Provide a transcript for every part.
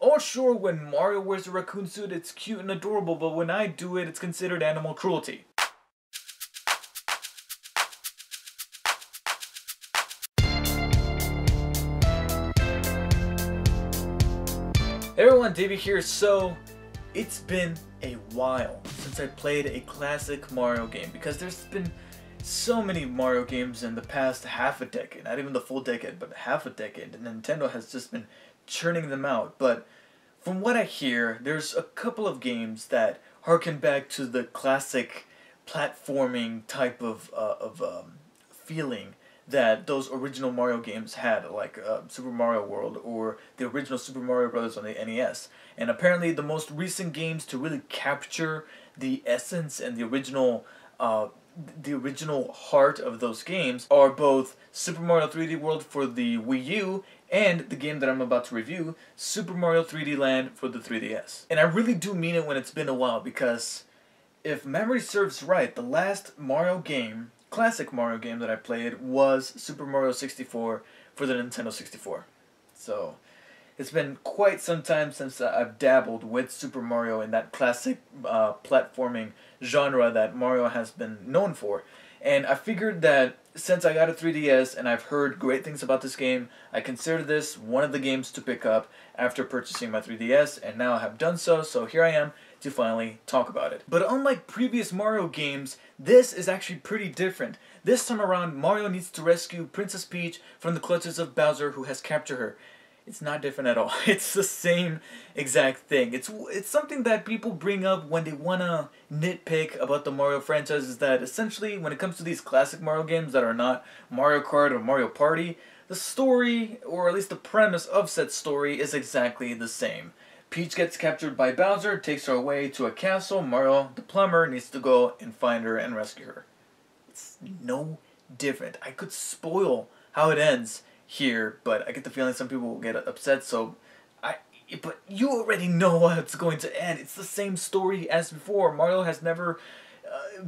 Oh sure, when Mario wears a raccoon suit it's cute and adorable, but when I do it, it's considered animal cruelty. Hey everyone, Davey here. So, it's been a while since I played a classic Mario game because there's been so many Mario games in the past half a decade, not even the full decade, but half a decade, and Nintendo has just been churning them out. But from what I hear, there's a couple of games that harken back to the classic platforming type of feeling that those original Mario games had, like Super Mario World or the original Super Mario Bros. On the NES. And apparently the most recent games to really capture the essence and the original heart of those games are both Super Mario 3D World for the Wii U and the game that I'm about to review, Super Mario 3D Land for the 3DS. And I really do mean it when it's been a while, because if memory serves right, the last Mario game, classic Mario game that I played was Super Mario 64 for the Nintendo 64. So it's been quite some time since I've dabbled with Super Mario in that classic platforming genre that Mario has been known for. And I figured that since I got a 3DS and I've heard great things about this game, I considered this one of the games to pick up after purchasing my 3DS, and now I have done so, so here I am to finally talk about it. But unlike previous Mario games, this is actually pretty different. This time around, Mario needs to rescue Princess Peach from the clutches of Bowser, who has captured her. It's not different at all. It's the same exact thing. It's something that people bring up when they want to nitpick about the Mario franchise, is that essentially when it comes to these classic Mario games that are not Mario Kart or Mario Party, the story, or at least the premise of said story, is exactly the same. Peach gets captured by Bowser, takes her away to a castle. Mario, the plumber, needs to go and find her and rescue her. It's no different. I could spoil how it ends here, but I get the feeling some people will get upset, but you already know how it's going to end. It's the same story as before. Mario has never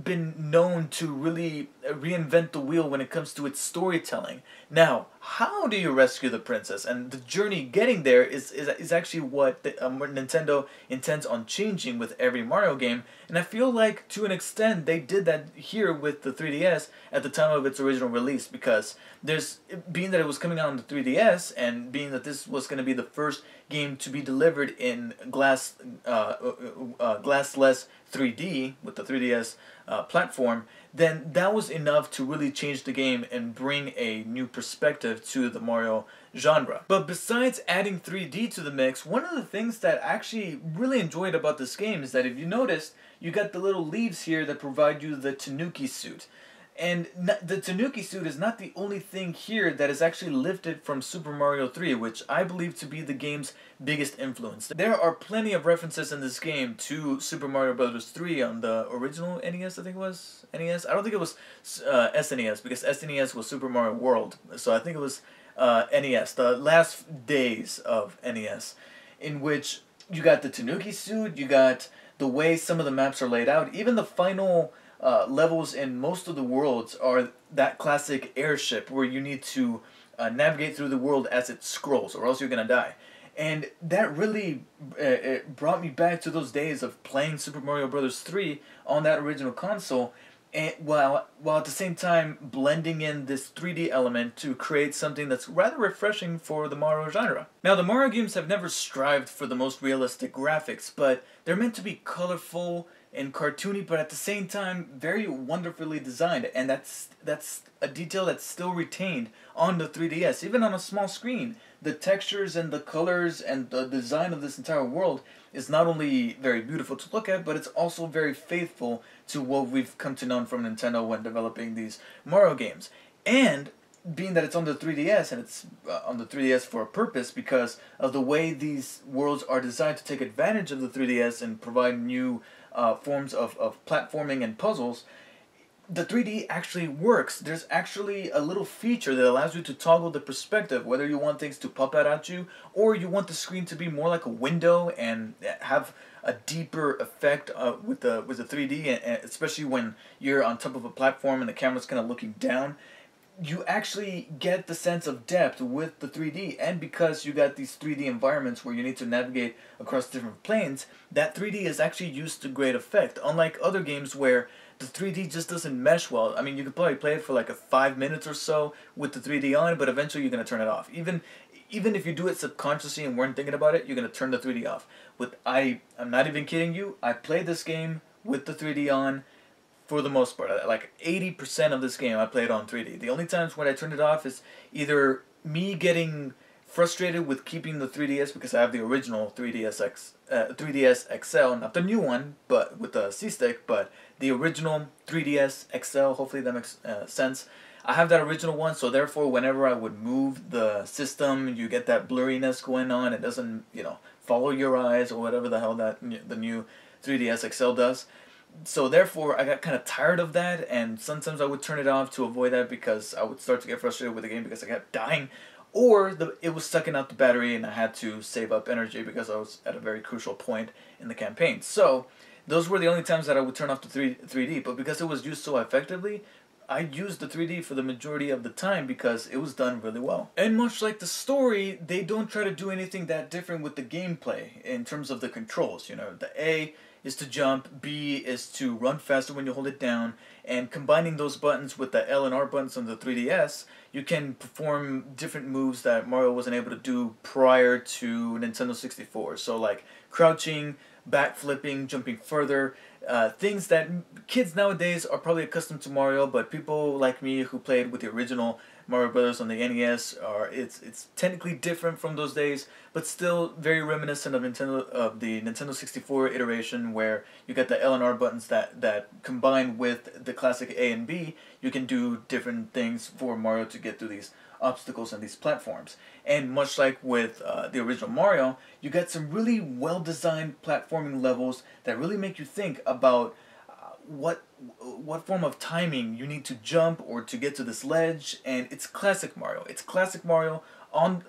been known to really reinvent the wheel when it comes to its storytelling. Now, how do you rescue the princess? And the journey getting there is actually what Nintendo intends on changing with every Mario game. And I feel like, to an extent, they did that here with the 3DS at the time of its original release, because being that it was coming out on the 3DS, and being that this was going to be the first game to be delivered in glassless 3D with the 3DS platform, then that was enough to really change the game and bring a new perspective to the Mario genre. But besides adding 3D to the mix, one of the things that I actually really enjoyed about this game is that, if you noticed, you got the little leaves here that provide you the Tanuki suit. And the Tanuki suit is not the only thing here that is actually lifted from Super Mario 3, which I believe to be the game's biggest influence. There are plenty of references in this game to Super Mario Bros. 3 on the original NES, I think it was? NES? I don't think it was SNES, because SNES was Super Mario World. So I think it was NES, the last days of NES, in which you got the Tanuki suit, you got the way some of the maps are laid out, even the final levels in most of the worlds are that classic airship where you need to navigate through the world as it scrolls, or else you're gonna die. And that really brought me back to those days of playing Super Mario Bros. 3 on that original console, and while at the same time blending in this 3D element to create something that's rather refreshing for the Mario genre. Now, the Mario games have never strived for the most realistic graphics, but they're meant to be colorful and cartoony, but at the same time very wonderfully designed, and that's a detail that's still retained on the 3DS, even on a small screen. The textures and the colors and the design of this entire world is not only very beautiful to look at, but it's also very faithful to what we've come to know from Nintendo when developing these Mario games. And being that it's on the 3DS, and it's on the 3DS for a purpose because of the way these worlds are designed to take advantage of the 3DS and provide new forms of platforming and puzzles, the 3D actually works. There's actually a little feature that allows you to toggle the perspective, whether you want things to pop out at you, or you want the screen to be more like a window and have a deeper effect with the 3D, and especially when you're on top of a platform and the camera's kind of looking down. you actually get the sense of depth with the 3D, and because you got these 3D environments where you need to navigate across different planes, that 3D is actually used to great effect. Unlike other games where the 3D just doesn't mesh well. I mean, you could probably play it for like a 5 minutes or so with the 3D on, but eventually you're gonna turn it off. Even if you do it subconsciously and weren't thinking about it, you're gonna turn the 3D off. I'm not even kidding you. I played this game with the 3D on for the most part. Like 80% of this game I played on 3D. The only times when I turned it off is either me getting frustrated with keeping the 3DS because I have the original 3DS XL, not the new one, but with the C-Stick, but the original 3DS XL. Hopefully that makes sense. I have that original one, so therefore whenever I would move the system, you get that blurriness going on. It doesn't, follow your eyes or whatever the hell that the new 3DS XL does. So therefore, I got kind of tired of that, and sometimes I would turn it off to avoid that because I would start to get frustrated with the game because I kept dying, or it was sucking out the battery and I had to save up energy because I was at a very crucial point in the campaign. So those were the only times that I would turn off the 3D, but because it was used so effectively, I used the 3D for the majority of the time because it was done really well. And much like the story, they don't try to do anything that different with the gameplay in terms of the controls. The A is to jump, B is to run faster when you hold it down, and combining those buttons with the L and R buttons on the 3DS, you can perform different moves that Mario wasn't able to do prior to Nintendo 64. So like crouching, backflipping, jumping further, things that kids nowadays are probably accustomed to Mario, but people like me who played with the original Mario Brothers on the NES it's technically different from those days, but still very reminiscent of the Nintendo 64 iteration, where you get the L and R buttons that combine with the classic A and B, you can do different things for Mario to get through these obstacles and these platforms. And much like with the original Mario, you get some really well-designed platforming levels that really make you think about what form of timing you need to jump or to get to this ledge. And it's classic Mario. It's classic Mario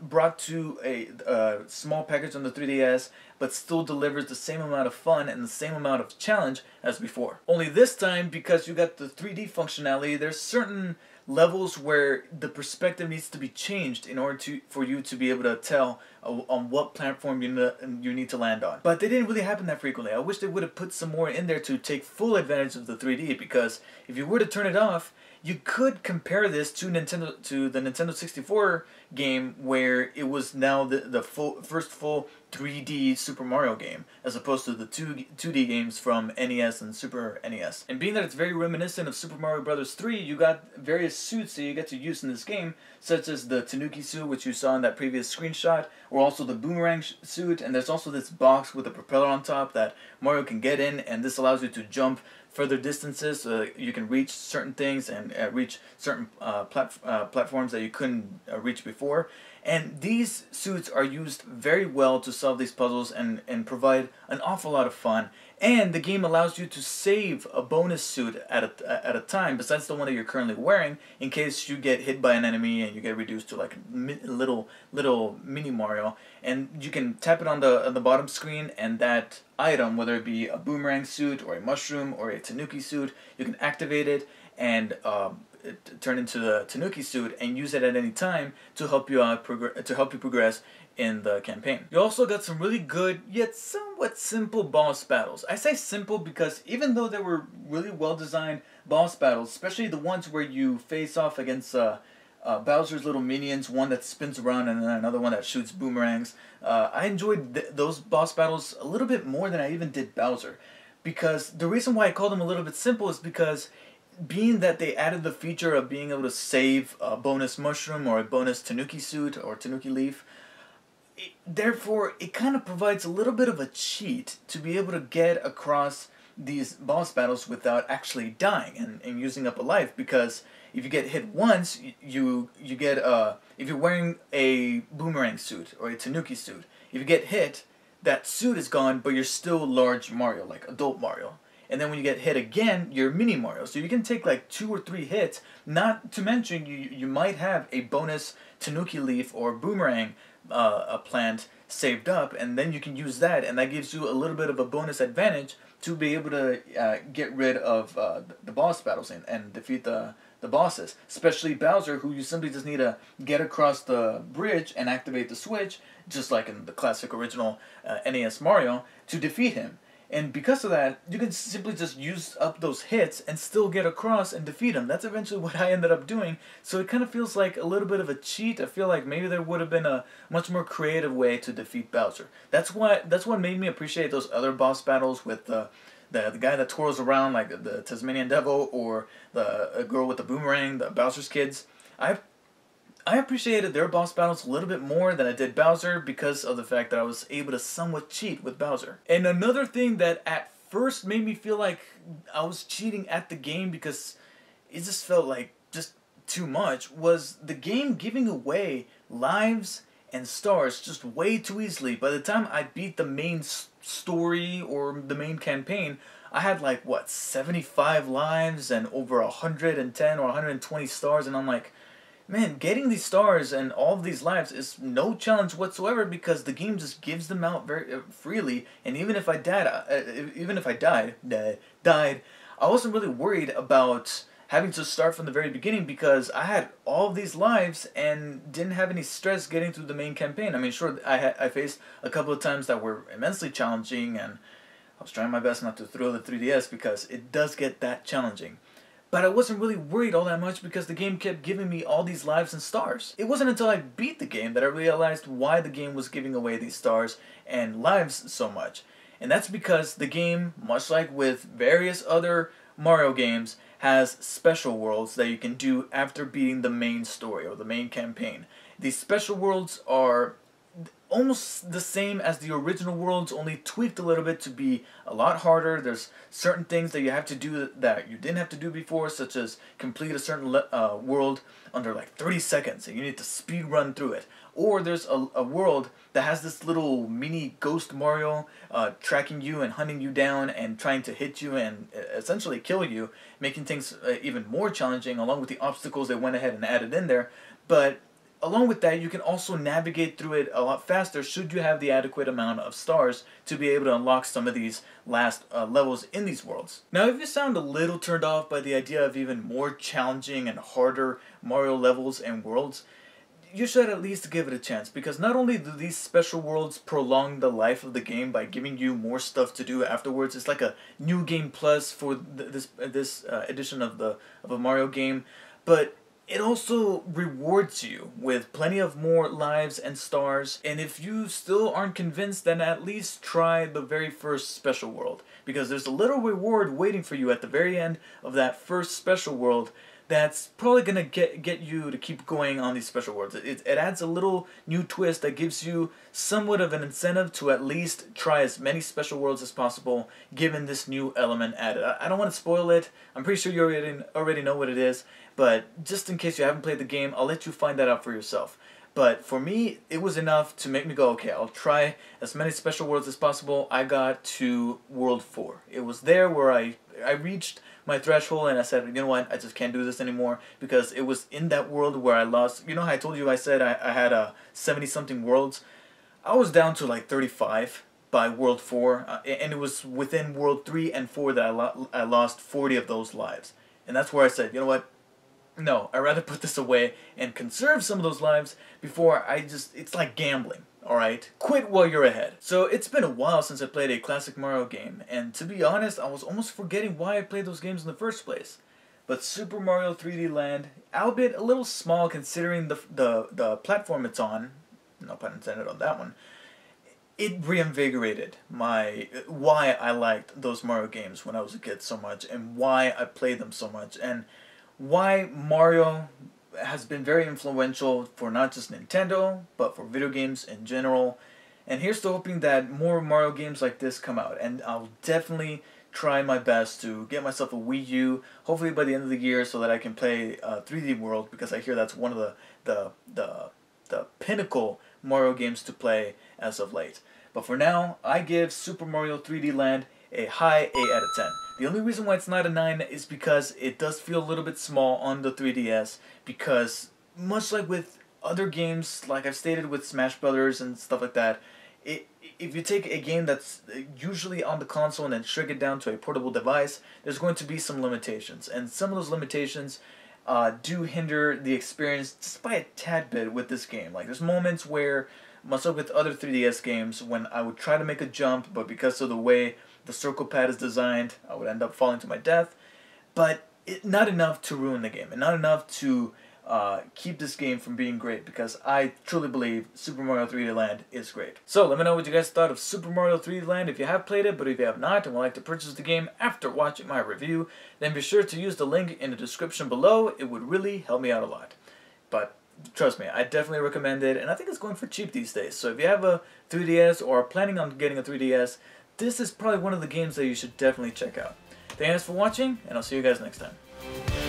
brought to a small package on the 3DS, but still delivers the same amount of fun and the same amount of challenge as before. Only this time, because you got the 3D functionality, there's certain levels where the perspective needs to be changed in order for you to be able to tell on what platform you need to land on. But they didn't really happen that frequently. I wish they would have put some more in there to take full advantage of the 3D, because if you were to turn it off, you could compare this to the Nintendo 64 game, where it was now the first full 3D Super Mario game, as opposed to the 2D games from NES and Super NES. And being that it's very reminiscent of Super Mario Bros. 3, you got various suits that you get to use in this game, such as the Tanuki suit, which you saw in that previous screenshot, or also the Boomerang suit, and there's also this box with a propeller on top that Mario can get in, and this allows you to jump further distances, so you can reach certain things and reach certain platforms that you couldn't reach before. And these suits are used very well to solve these puzzles and provide an awful lot of fun. And the game allows you to save a bonus suit at a time, besides the one that you're currently wearing, in case you get hit by an enemy and you get reduced to like little mini Mario. And you can tap it on the bottom screen, and that item, whether it be a boomerang suit or a mushroom or a Tanuki suit, you can activate it and turn into the Tanuki suit and use it at any time to help you progress in the campaign. You also got some really good yet somewhat simple boss battles. I say simple because even though they were really well designed boss battles, especially the ones where you face off against Bowser's little minions, one that spins around and then another one that shoots boomerangs, I enjoyed those boss battles a little bit more than I even did Bowser. Because the reason why I call them a little bit simple is because being that they added the feature of being able to save a bonus mushroom or a bonus Tanuki suit or Tanuki leaf, therefore it kind of provides a little bit of a cheat to be able to get across these boss battles without actually dying and using up a life. Because if you get hit once, you get if you're wearing a boomerang suit or a Tanuki suit, if you get hit, that suit is gone, but you're still large Mario, like adult Mario. And then when you get hit again, you're mini Mario. So you can take like 2 or 3 hits, not to mention you might have a bonus Tanuki leaf or boomerang a plant saved up, and then you can use that, and that gives you a little bit of a bonus advantage to be able to get rid of the boss battles and defeat the the bosses, especially Bowser, who you simply just need to get across the bridge and activate the switch, just like in the classic original NES Mario, to defeat him. And because of that, you can simply just use up those hits and still get across and defeat him. That's eventually what I ended up doing. So it kind of feels like a little bit of a cheat. I feel like maybe there would have been a much more creative way to defeat Bowser. That's what made me appreciate those other boss battles with the guy that twirls around like the Tasmanian Devil, or the girl with the boomerang, the Bowser's Kids. I appreciated their boss battles a little bit more than I did Bowser because of the fact that I was able to somewhat cheat with Bowser. And another thing that at first made me feel like I was cheating at the game because it just felt like just too much was the game giving away lives and stars just way too easily. By the time I beat the main story or the main campaign, I had like, what, 75 lives and over 110 or 120 stars, and I'm like, man, getting these stars and all of these lives is no challenge whatsoever because the game just gives them out very freely. And even if I died, I wasn't really worried about having to start from the very beginning because I had all of these lives and didn't have any stress getting through the main campaign. I mean, sure, I faced a couple of times that were immensely challenging, and I was trying my best not to throw the 3DS because it does get that challenging. But I wasn't really worried all that much because the game kept giving me all these lives and stars. It wasn't until I beat the game that I realized why the game was giving away these stars and lives so much. And that's because the game, much like with various other Mario games, has special worlds that you can do after beating the main story or the main campaign. These special worlds are almost the same as the original worlds, only tweaked a little bit to be a lot harder. There's certain things that you have to do that you didn't have to do before, such as complete a certain world under like 30 seconds, and you need to speed run through it. Or there's a world that has this little mini ghost Mario tracking you and hunting you down and trying to hit you and essentially kill you, making things even more challenging, along with the obstacles they went ahead and added in there. But along with that, you can also navigate through it a lot faster should you have the adequate amount of stars to be able to unlock some of these last levels in these worlds. Now, if you sound a little turned off by the idea of even more challenging and harder Mario levels and worlds, you should at least give it a chance, because not only do these special worlds prolong the life of the game by giving you more stuff to do afterwards, it's like a new game plus for this edition of a Mario game, but it also rewards you with plenty of more lives and stars. And if you still aren't convinced, then at least try the very first special world, because there's a little reward waiting for you at the very end of that first special world that's probably gonna get you to keep going on these special worlds. It adds a little new twist that gives you somewhat of an incentive to at least try as many special worlds as possible, given this new element added. I don't want to spoil it. I'm pretty sure you already know what it is, but just in case you haven't played the game, I'll let you find that out for yourself. But for me, it was enough to make me go, okay, I'll try as many special worlds as possible. I got to World 4. It was there where I reached my threshold and I said, you know what, I just can't do this anymore, because it was in that world where I lost. You know how I told you I said I had 70-something worlds? I was down to like 35 by World 4, and it was within World 3 and 4 that I lost 40 of those lives. And that's where I said, you know what, no, I'd rather put this away and conserve some of those lives before it's like gambling, alright? Quit while you're ahead. So it's been a while since I played a classic Mario game, and to be honest, I was almost forgetting why I played those games in the first place. But Super Mario 3D Land, albeit a little small considering the platform it's on, no pun intended on that one, it reinvigorated why I liked those Mario games when I was a kid so much, and why I played them so much, and why Mario has been very influential for not just Nintendo, but for video games in general. And here's to hoping that more Mario games like this come out, and I'll definitely try my best to get myself a Wii U, hopefully by the end of the year, so that I can play 3D World, because I hear that's one of the pinnacle Mario games to play as of late. But for now, I give Super Mario 3D Land a high 8 out of 10. The only reason why it's not a 9 is because it does feel a little bit small on the 3DS, because much like with other games, like I've stated with Smash Brothers and stuff like that, if you take a game that's usually on the console and then shrink it down to a portable device, there's going to be some limitations. And some of those limitations do hinder the experience just by a tad bit with this game. Like, there's moments where, much like with other 3DS games, when I would try to make a jump, but because of the way the circle pad is designed, I would end up falling to my death. But not enough to ruin the game, and not enough to keep this game from being great, because I truly believe Super Mario 3D Land is great. So let me know what you guys thought of Super Mario 3D Land if you have played it, but if you have not and would like to purchase the game after watching my review, then be sure to use the link in the description below. It would really help me out a lot. But trust me, I definitely recommend it, and I think it's going for cheap these days. So if you have a 3DS or are planning on getting a 3DS, this is probably one of the games that you should definitely check out. Thanks for watching, and I'll see you guys next time.